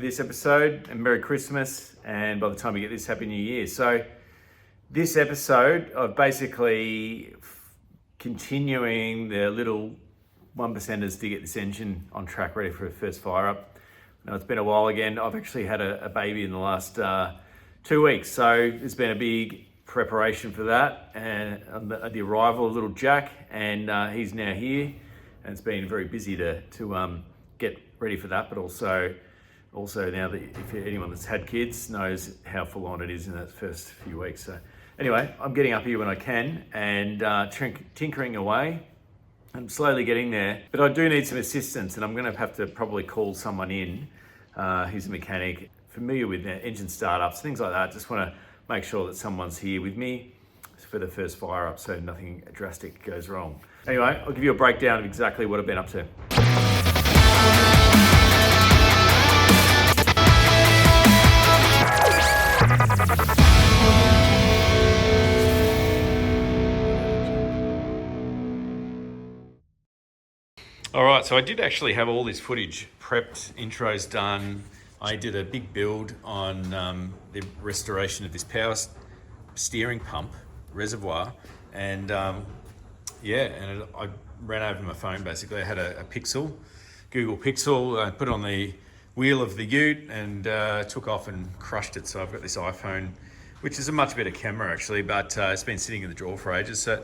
this episode, and Merry Christmas, and by the time you get this, Happy New Year. So this episode of basically continuing the little 1%ers to get this engine on track ready for a first fire up. Now it's been a while again. I've actually had a baby in the last 2 weeks, so there's been a big preparation for that, and the arrival of little Jack, and he's now here, and it's been very busy to get ready for that, but also now that if anyone that's had kids knows how full on it is in that first few weeks. So anyway, I'm getting up here when I can and tinkering away. I'm slowly getting there, but I do need some assistance, and I'm going to have to probably call someone in who's a mechanic, familiar with engine startups, things like that. Just want to make sure that someone's here with me for the first fire up so nothing drastic goes wrong. Anyway, I'll give you a breakdown of exactly what I've been up to. All right, so I did actually have all this footage prepped, intros done. I did a big build on the restoration of this power steering pump reservoir, and I ran over my phone basically. I had a Pixel, Google Pixel, I put it on the wheel of the ute and took off and crushed it. So I've got this iPhone, which is a much better camera actually, but it's been sitting in the drawer for ages. So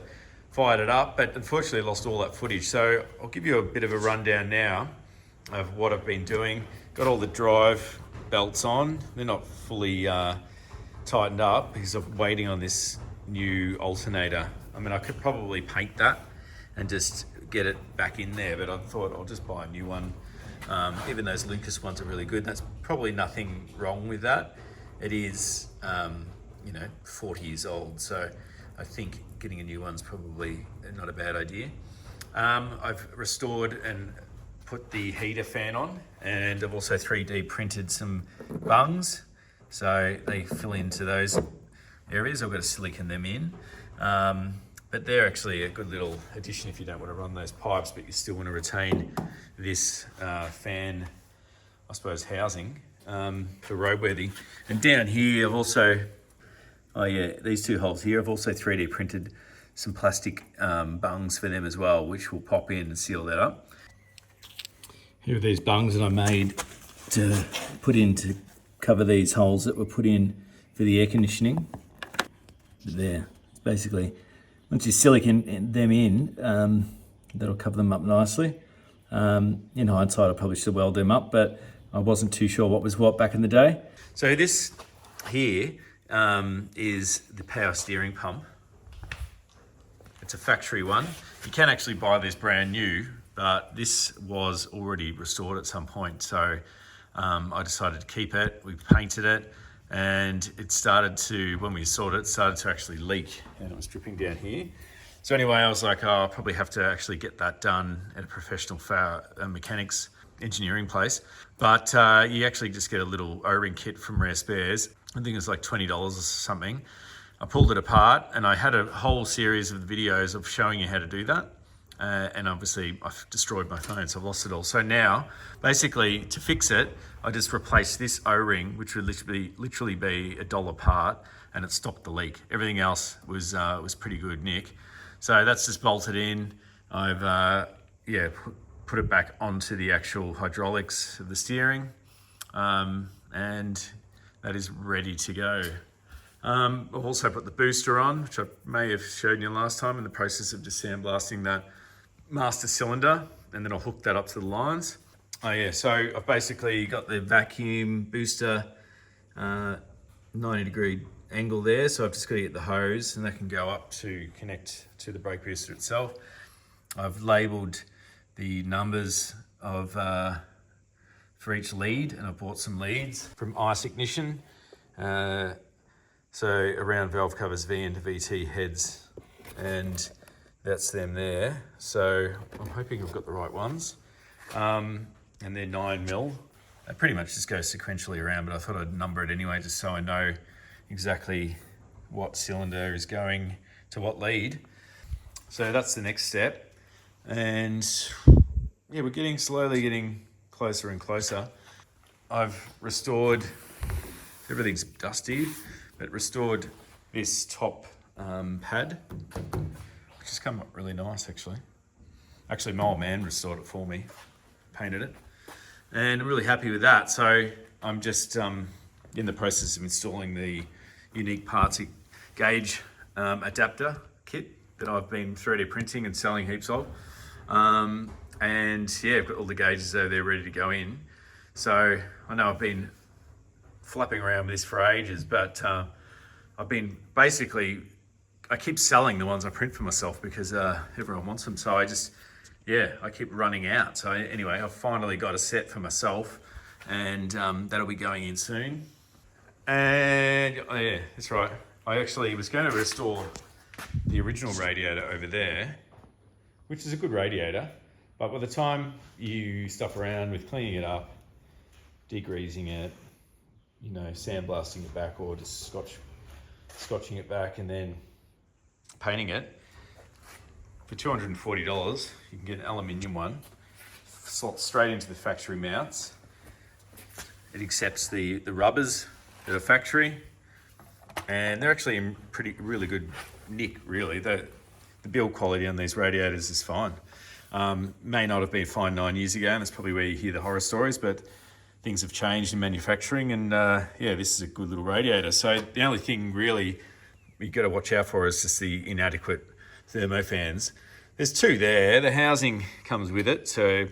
fired it up, but unfortunately lost all that footage. So I'll give you a bit of a rundown now of what I've been doing. Got all the drive belts on. They're not fully tightened up because I'm waiting on this new alternator. I mean, I could probably paint that and just get it back in there, but I thought I'll just buy a new one. Even those Lucas ones are really good. That's probably nothing wrong with that. It is, 40 years old, so I think getting a new one's probably not a bad idea. I've restored and put the heater fan on, and I've also 3D printed some bungs, so they fill into those areas. I've got to silicon them in, but they're actually a good little addition if you don't want to run those pipes, but you still want to retain this fan, I suppose, housing for roadworthy. And down here I've also, these two holes here, I've also 3D printed some plastic bungs for them as well, which will pop in and seal that up. Here are these bungs that I made to put in to cover these holes that were put in for the air conditioning. There, basically, once you silicon them in, that'll cover them up nicely. In hindsight, I probably should weld them up, but I wasn't too sure what was what back in the day. So this here is the power steering pump. It's a factory one. You can actually buy this brand new, but this was already restored at some point. So I decided to keep it. We painted it, and it started to, when we sorted it, started to actually leak, and it was dripping down here. So anyway, I was like, I'll probably have to actually get that done at a professional mechanics engineering place. But you actually just get a little O-ring kit from Rare Spares. I think it's like $20 or something. I pulled it apart, and I had a whole series of videos of showing you how to do that. And obviously I've destroyed my phone, so I've lost it all. So now, basically, to fix it, I just replaced this O-ring, which would literally be $1 part, and it stopped the leak. Everything else was pretty good nick. So that's just bolted in. I've put it back onto the actual hydraulics of the steering, and that is ready to go. I've also put the booster on, which I may have shown you last time, in the process of just sandblasting that master cylinder, and then I'll hook that up to the lines. So I've basically got the vacuum booster 90-degree angle there, so I've just got to get the hose, and that can go up to connect to the brake booster itself. I've labelled the numbers of for each lead, and I've bought some leads from Ice Ignition. So around valve covers, V into VT heads, and that's them there. So I'm hoping I've got the right ones. And they're 9mm. They pretty much just go sequentially around, but I thought I'd number it anyway, just so I know exactly what cylinder is going to what lead. So that's the next step. And yeah, we're slowly getting closer and closer. I've restored, everything's dusty, but restored this top pad, which has come up really nice actually. Actually, my old man restored it for me, painted it, and I'm really happy with that. So I'm just in the process of installing the unique parts gauge adapter kit that I've been 3D printing and selling heaps of. And yeah, I've got all the gauges over there ready to go in. So I know I've been flapping around with this for ages, but I've been basically, I keep selling the ones I print for myself because everyone wants them. So I keep running out. So anyway, I've finally got a set for myself, and that'll be going in soon. And oh yeah, that's right. I actually was going to restore the original radiator over there, which is a good radiator. But by the time you stuff around with cleaning it up, degreasing it, sandblasting it back, or just scotching it back and then painting it, for $240, you can get an aluminium one, slots straight into the factory mounts. It accepts the rubbers at a factory, and they're actually in really good nick, really. The build quality on these radiators is fine. May not have been fine 9 years ago, and that's probably where you hear the horror stories, but things have changed in manufacturing, and this is a good little radiator. So the only thing really you've got to watch out for is just the inadequate thermofans. There's two there. The housing comes with it, so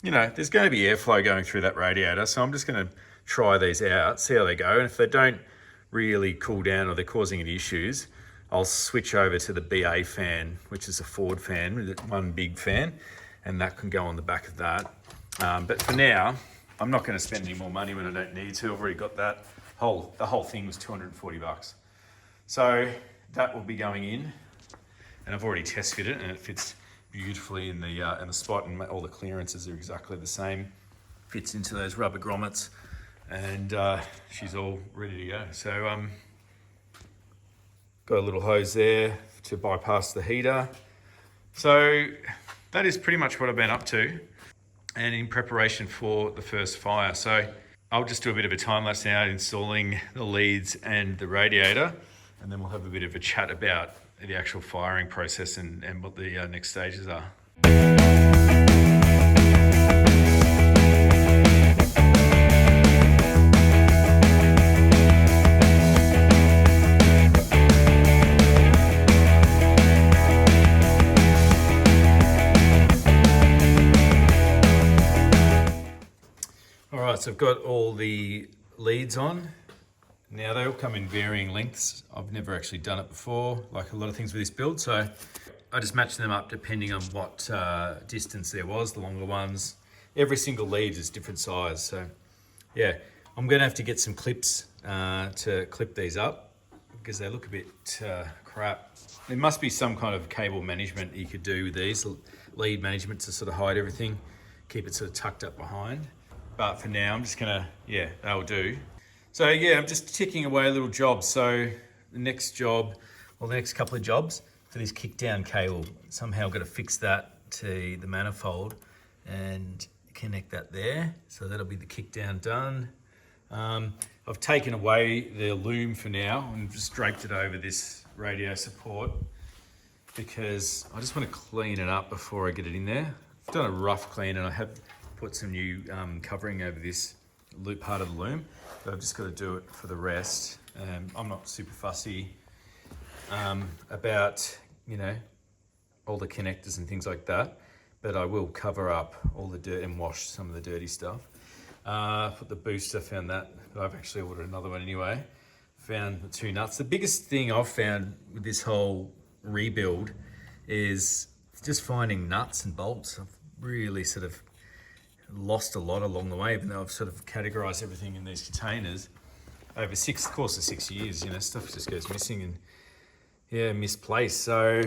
there's going to be airflow going through that radiator. So I'm just going to try these out, see how they go, and if they don't really cool down or they're causing any issues, I'll switch over to the BA fan, which is a Ford fan, one big fan, and that can go on the back of that. But for now, I'm not going to spend any more money when I don't need to. I've already got that. The whole thing was $240. So that will be going in, and I've already test fit it, and it fits beautifully in the spot, and all the clearances are exactly the same. Fits into those rubber grommets, and she's all ready to go. So got a little hose there to bypass the heater. So that is pretty much what I've been up to, and in preparation for the first fire. So I'll just do a bit of a time lapse now installing the leads and the radiator, and then we'll have a bit of a chat about the actual firing process and what the next stages are. All right, so I've got all the leads on. Now they all come in varying lengths. I've never actually done it before, like a lot of things with this build. So I just matched them up depending on what distance there was, the longer ones. Every single lead is different size. So yeah, I'm gonna have to get some clips to clip these up because they look a bit crap. There must be some kind of cable management you could do with these, lead management to sort of hide everything, keep it sort of tucked up behind. But for now, I'm just gonna, that'll do. So yeah, I'm just ticking away little jobs. So the next job, or the next couple of jobs for this kick down cable, somehow I've got to fix that to the manifold and connect that there. So that'll be the kick down done. I've taken away the loom for now and just draped it over this radio support because I just want to clean it up before I get it in there. I've done a rough clean and I have put some new covering over this loop part of the loom, but I've just got to do it for the rest. I'm not super fussy about all the connectors and things like that, but I will cover up all the dirt and wash some of the dirty stuff. Put the booster, found that, but I've actually ordered another one anyway. Found the two nuts. The biggest thing I've found with this whole rebuild is just finding nuts and bolts. I've really sort of lost a lot along the way, even though I've sort of categorized everything in these containers over the course of 6 years. Stuff just goes missing and misplaced. So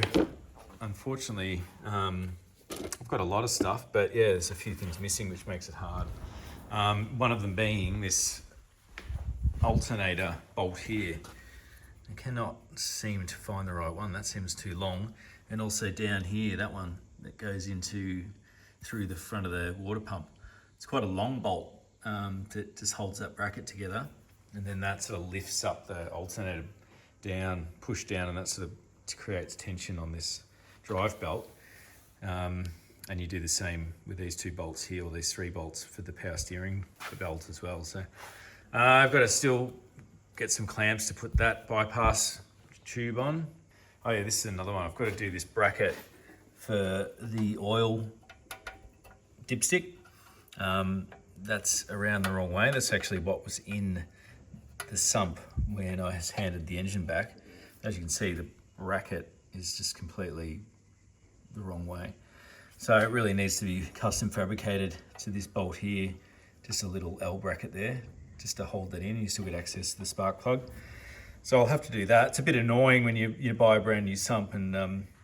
unfortunately, I've got a lot of stuff, but there's a few things missing, which makes it hard. One of them being this alternator bolt here. I cannot seem to find the right one. That seems too long. And also down here, that one that goes through the front of the water pump. It's quite a long bolt, that just holds that bracket together, and then that sort of lifts up the alternator down, push down, and that sort of creates tension on this drive belt. And you do the same with these 2 bolts here, or these 3 bolts for the power steering belt as well. So I've got to still get some clamps to put that bypass tube on. Oh yeah, this is another one. I've got to do this bracket for the oil dipstick. That's around the wrong way. That's actually what was in the sump when I handed the engine back. As you can see, the bracket is just completely the wrong way. So it really needs to be custom fabricated to this bolt here, just a little L bracket there, just to hold that in. You still get access to the spark plug. So I'll have to do that. It's a bit annoying when you buy a brand new sump and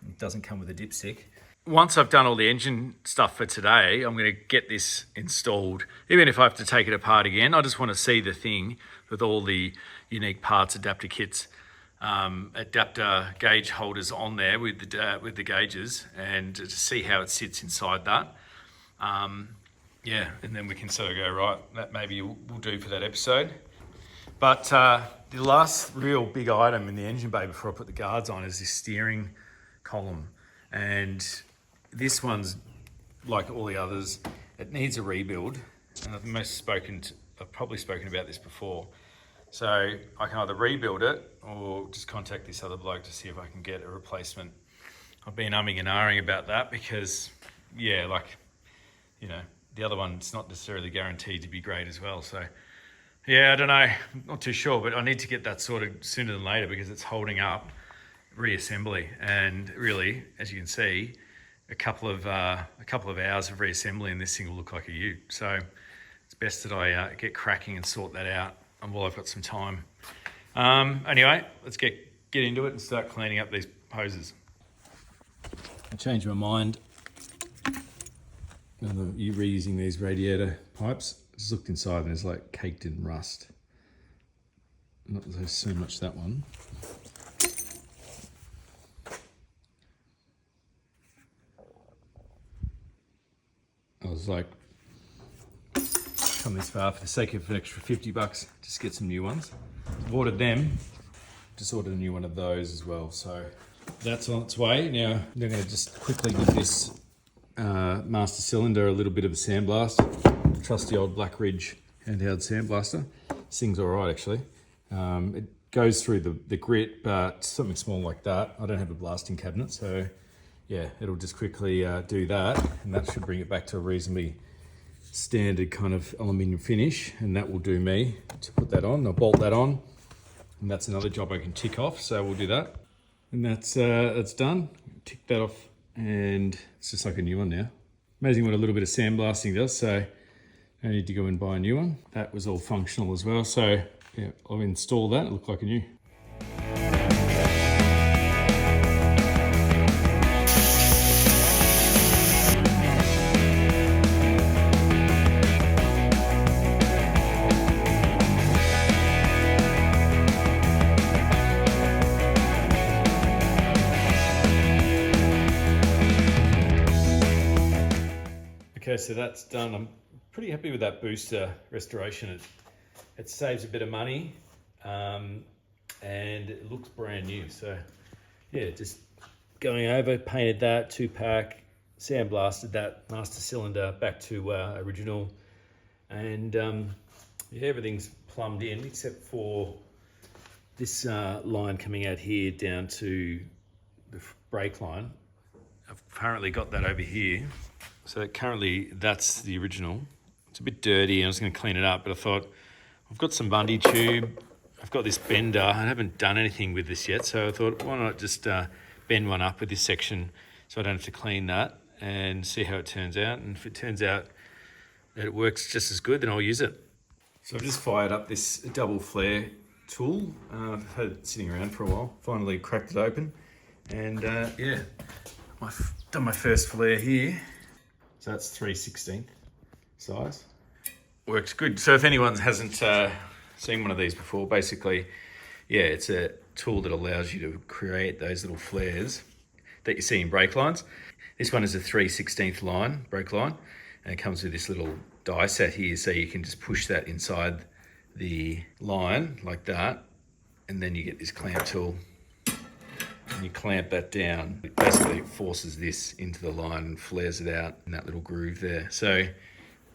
it doesn't come with a dipstick. Once I've done all the engine stuff for today, I'm going to get this installed. Even if I have to take it apart again, I just want to see the thing with all the unique parts, adapter kits, adapter gauge holders on there with the gauges, and to see how it sits inside that. Yeah, and then we can sort of go, right, that maybe we'll do for that episode. But the last real big item in the engine bay before I put the guards on is this steering column. And this one's like all the others, it needs a rebuild. And I've probably spoken about this before. So I can either rebuild it or just contact this other bloke to see if I can get a replacement. I've been umming and ahhing about that because, yeah, like, you know, the other one's not necessarily guaranteed to be great as well. So, yeah, I don't know, I'm not too sure, but I need to get that sorted sooner than later because it's holding up reassembly. And really, as you can see, a couple of hours of reassembly and this thing will look like a ute. So it's best that I get cracking and sort that out while I've got some time. Anyway, let's get into it and start cleaning up these hoses. I changed my mind. You're reusing these radiator pipes. Just looked inside and it's like caked in rust. Not so much that one. I was like, come this far for the sake of an extra $50, just get some new ones. I've ordered them, just ordered a new one of those as well. So that's on its way. Now I'm going to just quickly give this master cylinder a little bit of a sandblast. Trusty old Black Ridge handheld sandblaster. This thing's all right actually. It goes through the grit, but something small like that, I don't have a blasting cabinet, so yeah, it'll just quickly do that, and that should bring it back to a reasonably standard kind of aluminium finish, and that will do me to put that on. I'll bolt that on, and that's another job I can tick off, so we'll do that. And that's done. Tick that off, and it's just like a new one now. Amazing what a little bit of sandblasting does, so I need to go and buy a new one. That was all functional as well, so yeah, I'll install that, it looked like a new. Okay, so that's done. I'm pretty happy with that booster restoration. It saves a bit of money and it looks brand new. So yeah, just going over, painted that 2-pack, sandblasted that master cylinder back to original, and yeah, everything's plumbed in except for this line coming out here down to the brake line. I've currently got that over here. So currently that's the original. It's a bit dirty, I was going to clean it up, but I thought I've got some Bundy tube, I've got this bender, I haven't done anything with this yet, so I thought why not just bend one up with this section so I don't have to clean that and see how it turns out. And if it turns out that it works just as good, then I'll use it. So I've just fired up this double flare tool. I've had it sitting around for a while, finally cracked it open, and yeah, I've done my first flare here. So that's 3/16 size. Works good. So if anyone hasn't seen one of these before, basically, yeah, it's a tool that allows you to create those little flares that you see in brake lines. This one is a 3/16 line, brake line, and it comes with this little die set here, so you can just push that inside the line like that, and then you get this clamp tool and you clamp that down. It basically forces this into the line and flares it out in that little groove there. So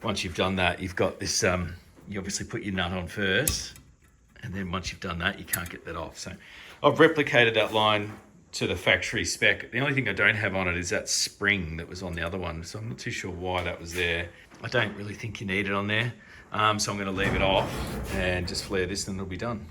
once you've done that, you've got this, you obviously put your nut on first, and then once you've done that, you can't get that off. So I've replicated that line to the factory spec. The only thing I don't have on it is that spring that was on the other one, so I'm not too sure why that was there. I don't really think you need it on there, so I'm going to leave it off and just flare this, and it'll be done.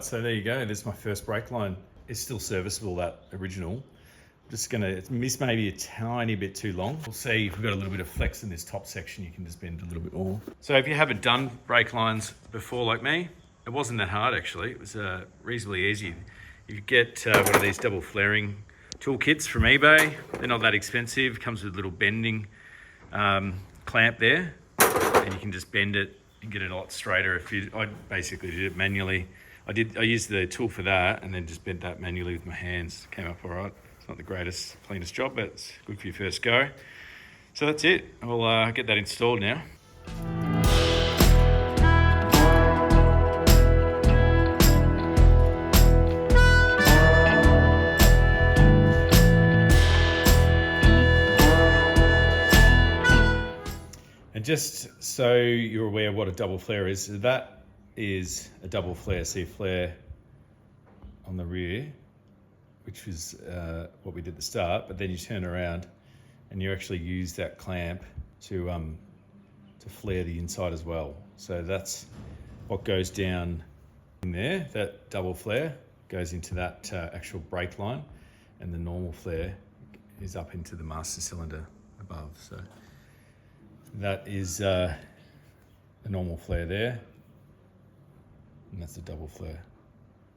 So there you go, there's my first brake line. It's still serviceable, that original. Just gonna miss maybe a tiny bit too long. We'll see if we've got a little bit of flex in this top section, you can just bend a little bit more. So if you haven't done brake lines before like me, it wasn't that hard actually. It was reasonably easy. You get one of these double flaring tool kits from eBay. They're not that expensive. Comes with a little bending clamp there, and you can just bend it and get it a lot straighter. I basically did it manually. I used the tool for that and then just bent that manually with my hands. Came up all right. It's not the greatest, cleanest job, but it's good for your first go. So that's it. I'll get that installed now. And just so you're aware of what a double flare is, that is a double flare. So you flare on the rear, which was what we did at the start, but then you turn around and you actually use that clamp to flare the inside as well. So that's what goes down in there. That double flare goes into that actual brake line, and the normal flare is up into the master cylinder above. So that is a normal flare there. And that's a double flare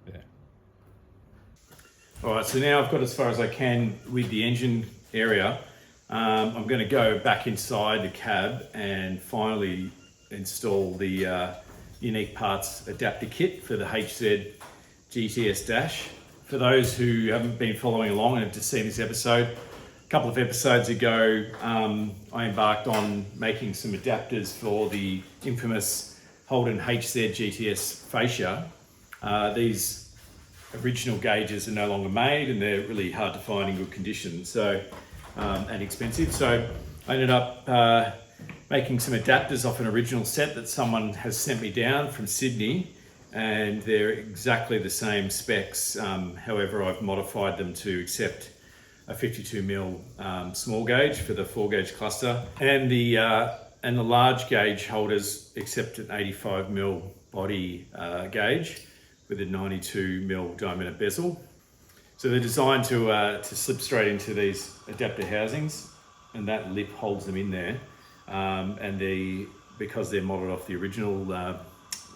there. All right, so now I've got as far as I can with the engine area. I'm going to go back inside the cab and finally install the unique parts adapter kit for the HZ GTS Dash. For those who haven't been following along and have just seen this episode, a couple of episodes ago, I embarked on making some adapters for the infamous Holden HZ GTS fascia. These original gauges are no longer made, and they're really hard to find in good condition, so and expensive. So I ended up making some adapters off an original set that someone has sent me down from Sydney, and they're exactly the same specs. However, I've modified them to accept a 52mm small gauge for the 4-gauge cluster, and the large gauge holders accept an 85mm body gauge with a 92mm diameter bezel. So they're designed to slip straight into these adapter housings, and that lip holds them in there. And because they're modeled off the original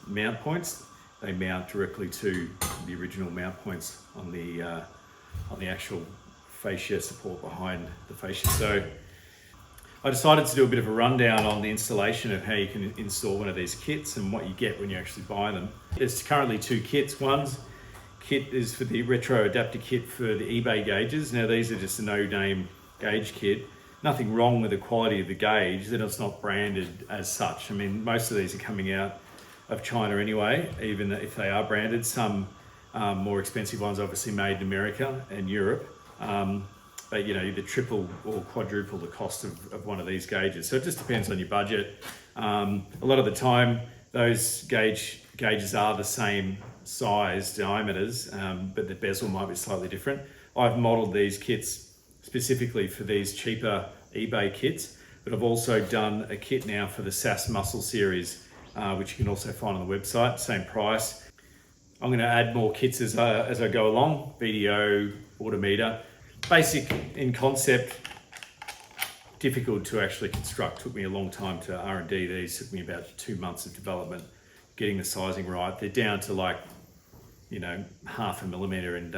mount points, they mount directly to the original mount points on the actual fascia support behind the fascia. So I decided to do a bit of a rundown on the installation of how you can install one of these kits and what you get when you actually buy them. There's currently 2 kits. One's kit is for the retro adapter kit for the eBay gauges. Now these are just a no-name gauge kit. Nothing wrong with the quality of the gauge, then it's not branded as such. I mean, most of these are coming out of China anyway, even if they are branded. Some more expensive ones obviously made in America and Europe. But you know, either triple or quadruple the cost of one of these gauges. So it just depends on your budget. A lot of the time, those gauges are the same size diameters, but the bezel might be slightly different. I've modeled these kits specifically for these cheaper eBay kits, but I've also done a kit now for the SAS Muscle series, which you can also find on the website, same price. I'm going to add more kits as I go along, BDO, Autometer. Basic in concept, difficult to actually construct. Took me a long time to R&D these. Took me about 2 months of development, getting the sizing right. They're down to like, you know, 0.5 millimeter in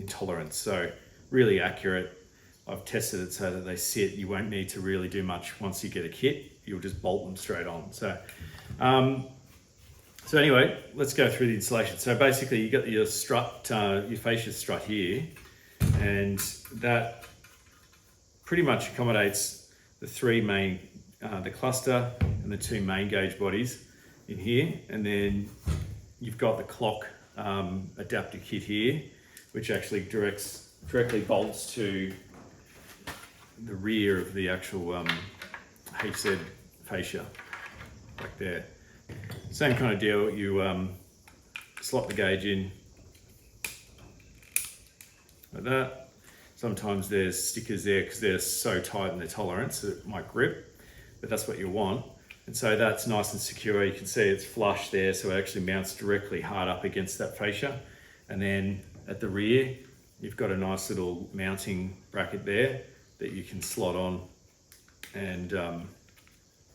tolerance. So really accurate. I've tested it so that they sit. You won't need to really do much once you get a kit. You'll just bolt them straight on. So anyway, let's go through the installation. So basically you got your strut, your fascia strut here, and that pretty much accommodates the three main, the cluster and the two main gauge bodies in here. And then you've got the clock adapter kit here, which actually directly bolts to the rear of the actual HZ fascia, like there. Same kind of deal, you slot the gauge in like that. Sometimes there's stickers there because they're so tight in their tolerance that it might grip, but that's what you want. And so that's nice and secure. You can see it's flush there, so it actually mounts directly hard up against that fascia. And then at the rear, you've got a nice little mounting bracket there that you can slot on, and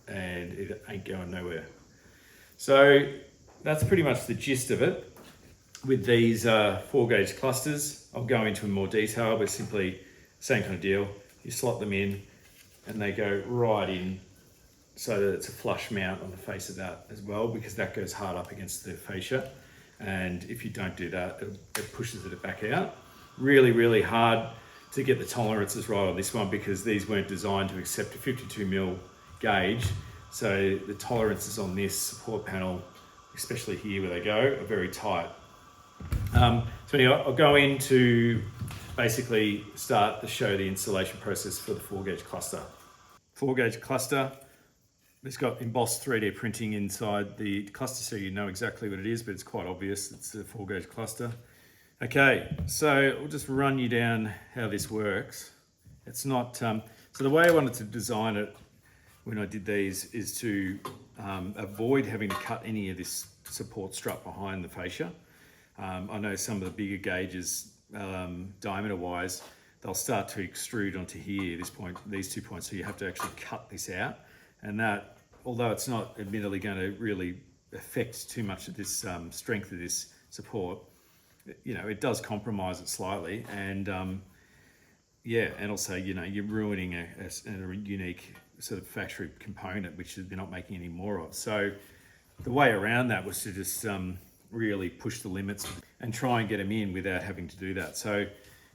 it ain't going nowhere. So that's pretty much the gist of it. With these 4-gauge clusters, I'll go into in more detail, but simply same kind of deal. You slot them in and they go right in so that it's a flush mount on the face of that as well, because that goes hard up against the fascia. And if you don't do that, it pushes it back out. Really, really hard to get the tolerances right on this one, because these weren't designed to accept a 52mm gauge. So the tolerances on this support panel, especially here where they go, are very tight. So anyway, I'll go in to basically start to show the installation process for the 4-gauge cluster. 4-gauge cluster, it's got embossed 3D printing inside the cluster, so you know exactly what it is, but it's quite obvious it's a 4-gauge cluster. Okay, so I'll just run you down how this works. It's not, so the way I wanted to design it when I did these is to avoid having to cut any of this support strut behind the fascia. I know some of the bigger gauges, diameter wise, they'll start to extrude onto here, these 2 points, so you have to actually cut this out. And that, although it's not admittedly going to really affect too much of this strength of this support, you know, it does compromise it slightly. And yeah, and also, you know, you're ruining a unique sort of factory component, which they're not making any more of. So the way around that was to just really push the limits and try and get them in without having to do that. So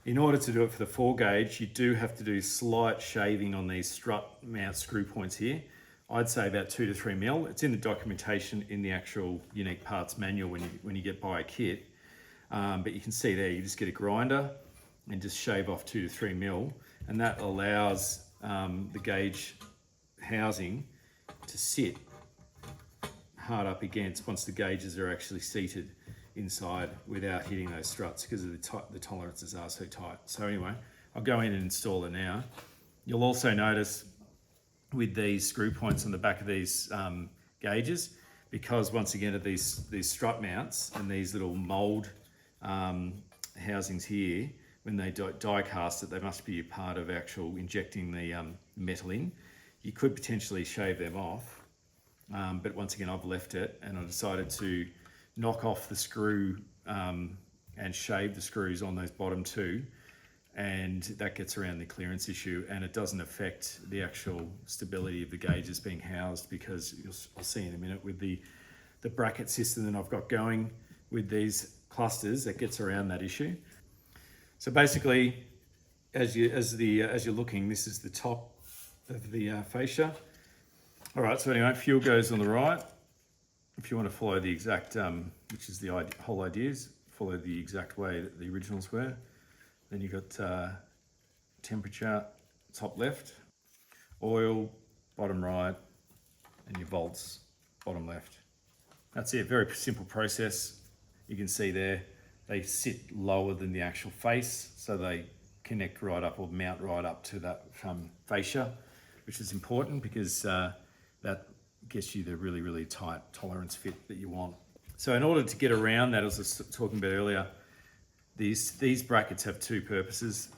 in order to do it for the 4-gauge, you do have to do slight shaving on these strut mount screw points here. I'd say about 2 to 3 mil. It's in the documentation in the actual unique parts manual when you get by a kit. But you can see there, you just get a grinder and just shave off 2 to 3 mil, and that allows the gauge housing to sit hard up against once the gauges are actually seated inside without hitting those struts, because of the tolerances are so tight. So anyway, I'll go in and install it now. You'll also notice with these screw points on the back of these gauges, because once again of these strut mounts and these little mold housings here, when they die cast it, they must be a part of actual injecting the metal in. You could potentially shave them off, but once again I've left it, and I decided to knock off the screw and shave the screws on those bottom two, and that gets around the clearance issue, and it doesn't affect the actual stability of the gauges being housed, because I'll see in a minute with the bracket system that I've got going with these clusters, that gets around that issue. So basically, as you're looking, this is the top of the fascia. All right, so anyway, fuel goes on the right. If you want to follow the exact, which is the whole idea, is follow the exact way that the originals were. Then you've got temperature, top left, oil, bottom right, and your volts, bottom left. That's it, very simple process. You can see there, they sit lower than the actual face, so they connect right up or mount right up to that fascia, which is important because that gets you the really, really tight tolerance fit that you want. So in order to get around that, as I was talking about earlier, these brackets have two purposes.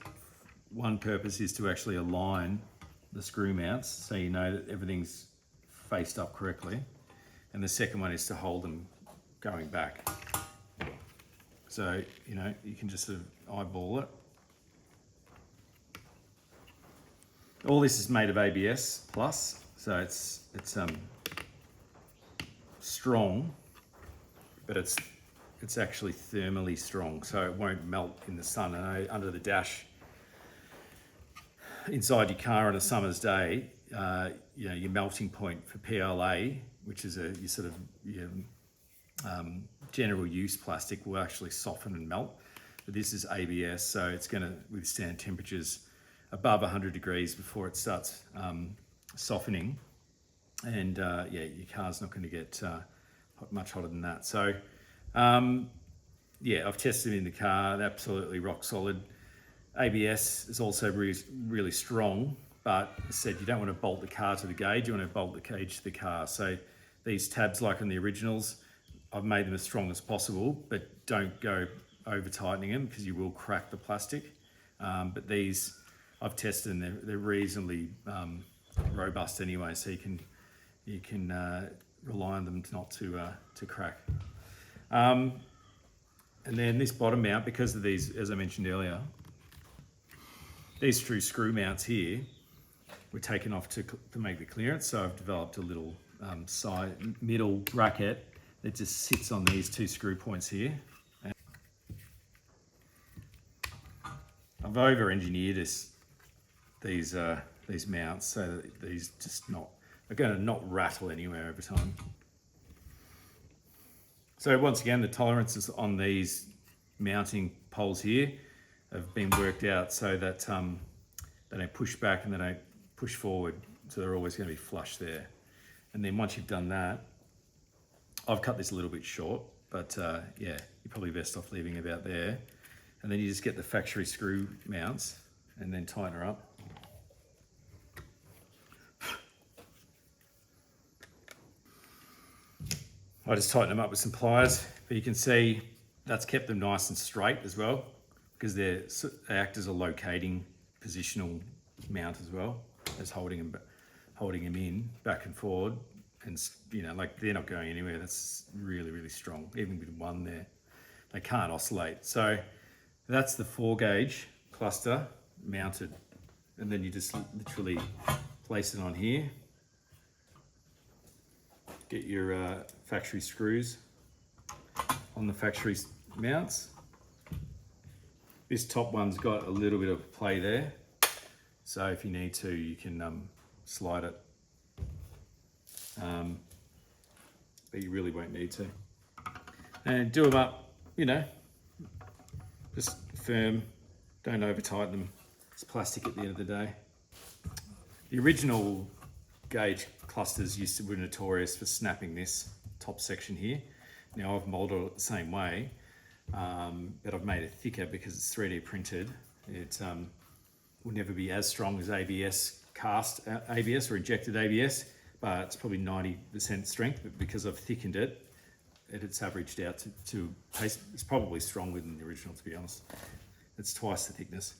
One purpose is to actually align the screw mounts so you know that everything's faced up correctly. And the second one is to hold them going back. So, you know, you can just sort of eyeball it. All this is made of ABS plus, so it's strong, but it's actually thermally strong, so it won't melt in the sun. And under the dash inside your car on a summer's day, you know, your melting point for PLA, which is your sort of general use plastic, will actually soften and melt. But this is ABS, so it's going to withstand temperatures above 100 degrees before it starts softening. And yeah, your car's not going to get much hotter than that. So yeah, I've tested it in the car, they're absolutely rock solid. ABS is also really strong, but as I said, you don't want to bolt the car to the gauge, you want to bolt the gauge to the car. So these tabs, like on the originals, I've made them as strong as possible, but don't go over tightening them because you will crack the plastic. But these I've tested and they're reasonably robust anyway, so you can rely on them not to crack. And then this bottom mount, because of these, as I mentioned earlier, these true screw mounts here were taken off to make the clearance. So I've developed a little side middle bracket that just sits on these two screw points here. And I've over-engineered these mounts so that these are going to not rattle anywhere over time. So once again, the tolerances on these mounting poles here have been worked out so that they don't push back and they don't push forward. So they're always going to be flush there. And then once you've done that, I've cut this a little bit short, but yeah, you're probably best off leaving about there. And then you just get the factory screw mounts and then tighten her up. I just tighten them up with some pliers, but you can see that's kept them nice and straight as well, because they act as a locating positional mount as well as holding them in back and forward. And you know, like, they're not going anywhere. That's really, really strong. Even with one there, they can't oscillate. So that's the 4-gauge cluster mounted, and then you just literally place it on here. Get your factory screws on the factory mounts. This top one's got a little bit of play there, so if you need to, you can slide it, but you really won't need to. And do them up, you know, just firm, don't over tighten them. It's plastic at the end of the day. The original gauge clusters were notorious for snapping this top section here. Now I've molded it the same way, but I've made it thicker because it's 3D printed. It will never be as strong as ABS cast ABS or injected ABS, but it's probably 90% strength. But because I've thickened it, it's averaged out to taste. It's probably stronger than the original, to be honest. It's twice the thickness.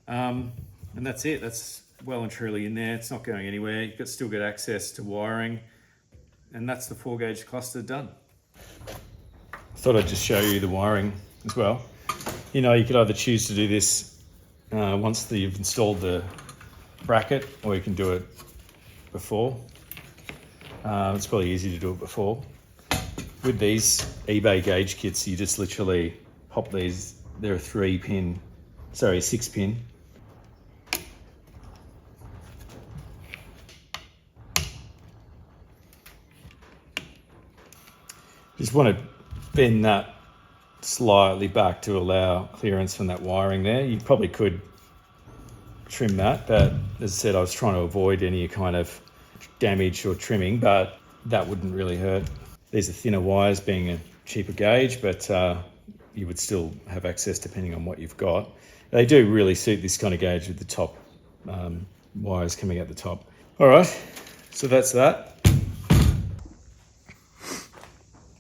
And that's it. That's well and truly in there. It's not going anywhere. You've still got access to wiring, and that's the 4-gauge cluster done. Thought I'd just show you the wiring as well. You know, you could either choose to do this once you've installed the bracket, or you can do it before. It's probably easy to do it before. With these eBay gauge kits, you just literally pop these. They're a 6-pin. Just want to bend that slightly back to allow clearance from that wiring there. You probably could trim that, but as I said, I was trying to avoid any kind of damage or trimming, but that wouldn't really hurt. These are thinner wires, being a cheaper gauge, but you would still have access depending on what you've got. They do really suit this kind of gauge with the top wires coming out the top. All right, so that's that.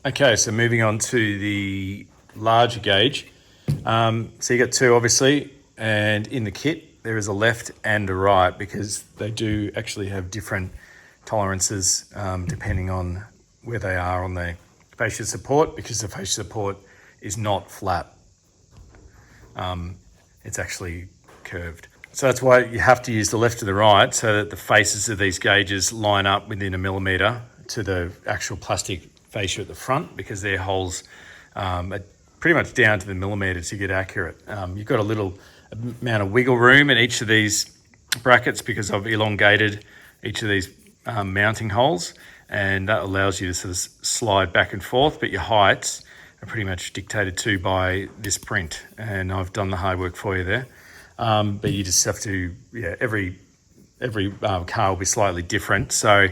Okay, so moving on to the larger gauge. So you got two, obviously, and in the kit there is a left and a right, because they do actually have different tolerances depending on where they are on the fascia support, because the fascia support is not flat. It's actually curved. So that's why you have to use the left to the right so that the faces of these gauges line up within a millimetre to the actual plastic fascia at the front, because their holes are pretty much down to the millimetre to get accurate. You've got a little amount of wiggle room in each of these brackets because I've elongated each of these mounting holes, and that allows you to sort of slide back and forth, but your heights are pretty much dictated to by this print, and I've done the hard work for you there. But you just have to, every car will be slightly different, so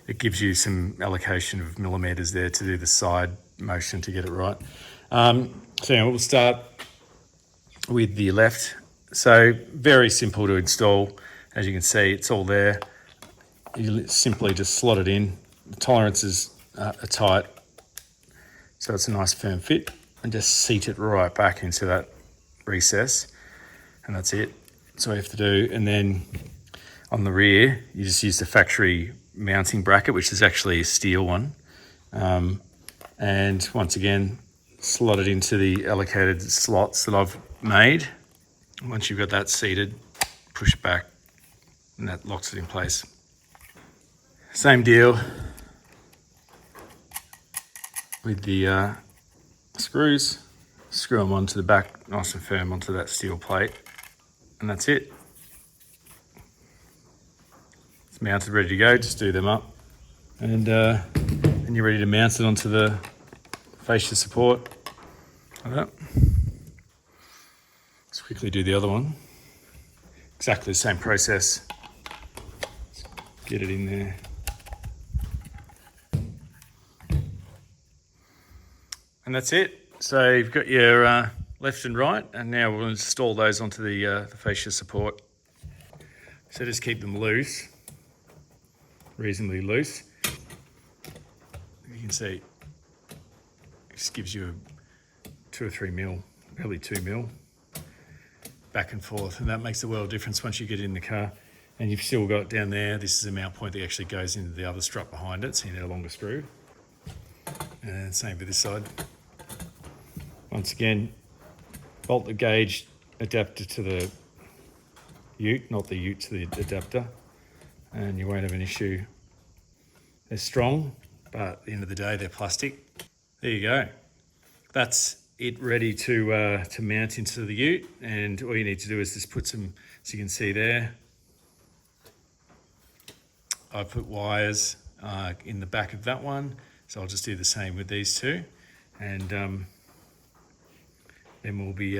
it gives you some allocation of millimetres there to do the side motion to get it right. So we'll start with the left. So very simple to install. As you can see, it's all there. You simply just slot it in. The tolerances are tight, so it's a nice firm fit, and just seat it right back into that recess, and that's it. That's all you have to do. And then on the rear, you just use the factory mounting bracket, which is actually a steel one. And once again, slot it into the allocated slots that I've made. Once you've got that seated, push it back, and that locks it in place. Same deal with the screws. Screw them onto the back, nice and firm onto that steel plate, and that's it. It's mounted, ready to go. Just do them up, and you're ready to mount it onto the fascia support like that. Let's quickly do the other one. Exactly the same process. Let's get it in there. And that's it. So you've got your left and right, and now we'll install those onto the fascia support. So just keep them loose, reasonably loose. You can see, it just gives you a 2 or 3 mil, probably 2 mil, back and forth, and that makes a world of difference once you get in the car. And you've still got down there, this is a mount point that actually goes into the other strut behind it, so you need a longer screw. And same with this side. Once again, bolt the gauge adapter to the ute, not the ute to the adapter, and you won't have an issue. They're strong, but at the end of the day, they're plastic. There you go. That's it, ready to mount into the ute, and all you need to do is just put some, as you can see there, I put wires in the back of that one, so I'll just do the same with these two, and then we'll be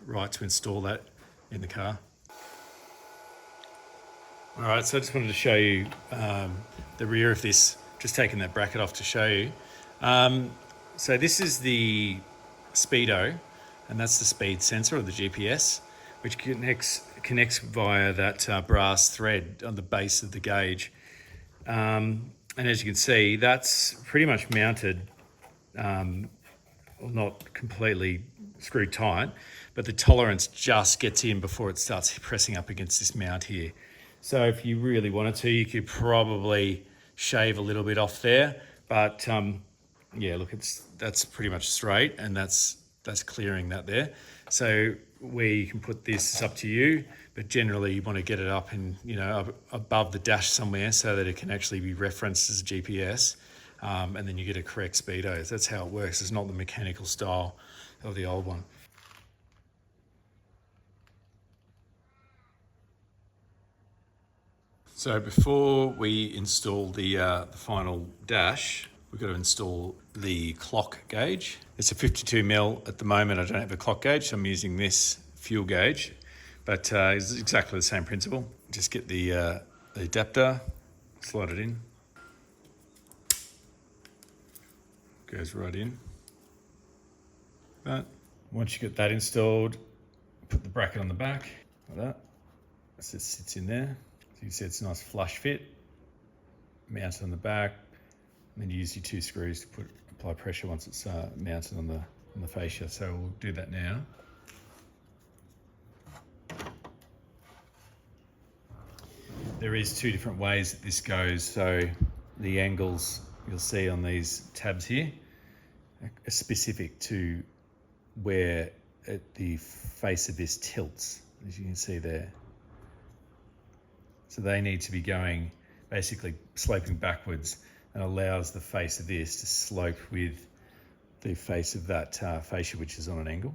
right to install that in the car. All right, so I just wanted to show you the rear of this, just taking that bracket off to show you. So this is the Speedo, and that's the speed sensor, or the GPS, which connects via that brass thread on the base of the gauge. And as you can see, that's pretty much mounted, not completely screwed tight, but the tolerance just gets in before it starts pressing up against this mount here. So if you really wanted to, you could probably shave a little bit off there, but yeah, look, that's pretty much straight, and that's clearing that there. So where you can put this is up to you, but generally you want to get it up in, above the dash somewhere so that it can actually be referenced as a GPS, and then you get a correct speedo. That's how it works. It's not the mechanical style of the old one. So before we install the final dash, we've got to install the clock gauge. It's a 52 mil at the moment. I don't have a clock gauge, so I'm using this fuel gauge, but it's exactly the same principle. Just get the adapter, slide it in, goes right in. That. Once you get that installed, put the bracket on the back like that. It just sits in there. So you can see it's a nice flush fit. Mount it on the back, and then you use your 2 screws to apply pressure once it's mounted on the fascia. So we'll do that now. There is 2 different ways that this goes. So the angles you'll see on these tabs here are specific to where the face of this tilts, as you can see there. So they need to be going, basically sloping backwards, and allows the face of this to slope with the face of that fascia, which is on an angle.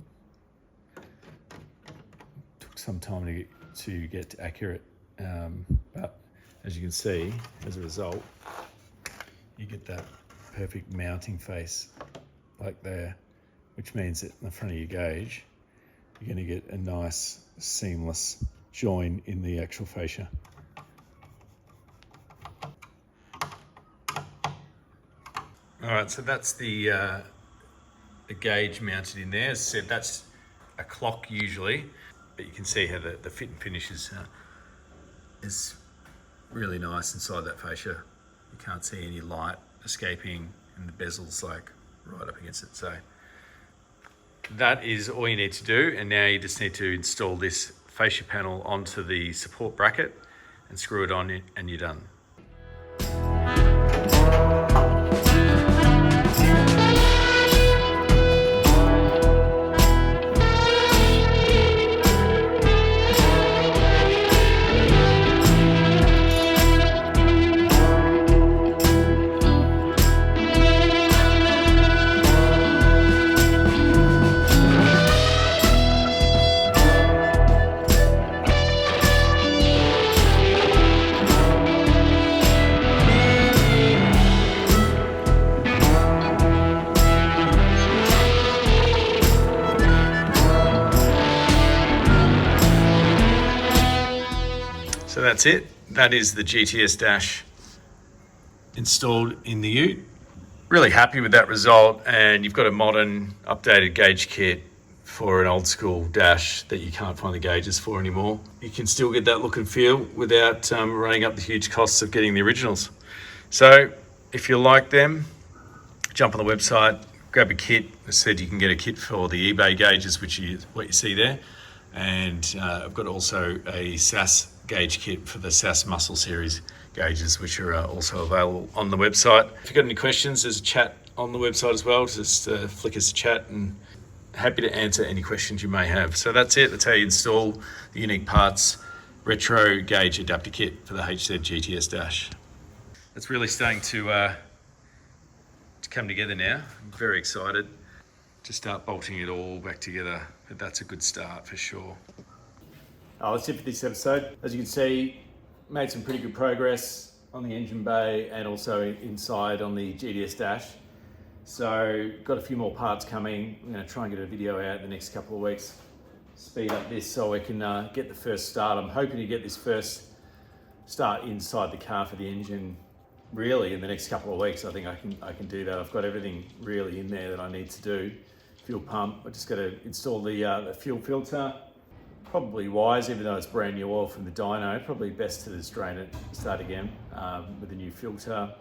Took some time to get accurate, but as you can see, as a result, you get that perfect mounting face like there, which means that in the front of your gauge, you're going to get a nice seamless join in the actual fascia. All right, so that's the gauge mounted in there. As I said, that's a clock usually, but you can see how the fit and finish is really nice inside that fascia. You can't see any light escaping, and the bezel's like right up against it. So that is all you need to do, and now you just need to install this fascia panel onto the support bracket and screw it on, and you're done. So that's it. That is the GTS dash installed in the ute. Really happy with that result, and you've got a modern updated gauge kit for an old school dash that you can't find the gauges for anymore. You can still get that look and feel without running up the huge costs of getting the originals. So if you like them, jump on the website, grab a kit. As I said, you can get a kit for the eBay gauges, which is what you see there. And I've got also a SAS gauge kit for the SAS Muscle Series gauges, which are also available on the website. If you've got any questions, there's a chat on the website as well. Just flick us a chat, and happy to answer any questions you may have. So that's it. That's how you install the Unique Parts Retro Gauge Adapter Kit for the HZ GTS Dash. It's really starting to come together now. I'm very excited to start bolting it all back together, but that's a good start for sure. That's it for this episode. As you can see, made some pretty good progress on the engine bay and also inside on the GTS dash. So got a few more parts coming. I'm going to try and get a video out in the next couple of weeks. Speed up this so we can get the first start. I'm hoping to get this first start inside the car for the engine really in the next couple of weeks. I think I can do that. I've got everything really in there that I need to do. Fuel pump, I just got to install the fuel filter. Probably wise, even though it's brand new oil from the dyno, probably best to just drain it, start again with a new filter.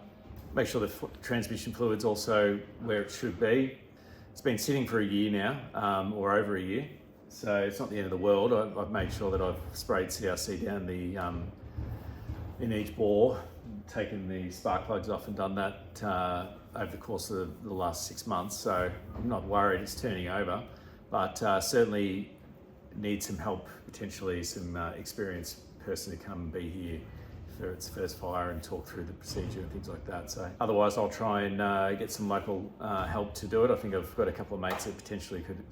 Make sure the transmission fluid's also where it should be. It's been sitting for a year now, or over a year, so it's not the end of the world. I've made sure that I've sprayed CRC down in each bore, taken the spark plugs off and done that over the course of the last 6 months, so I'm not worried it's turning over, but certainly need some help, potentially some experienced person to come and be here for its first fire and talk through the procedure and things like that. So otherwise I'll try and get some local help to do it. I think I've got a couple of mates that potentially could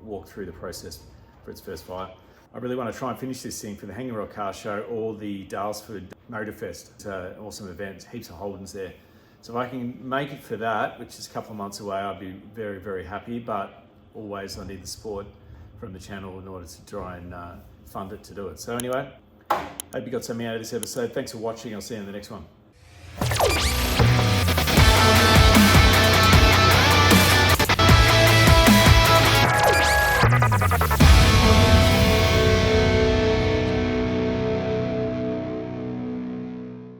walk through the process for its first fire. I really want to try and finish this thing for the Hanging Rock Car Show or the Dalesford Motor Fest. It's an awesome event, heaps of Holdens there. So if I can make it for that, which is a couple of months away, I'd be very, very happy, but always I need the support from the channel in order to try and fund it to do it. So anyway, hope you got something out of this episode. Thanks for watching. I'll see you in the next one.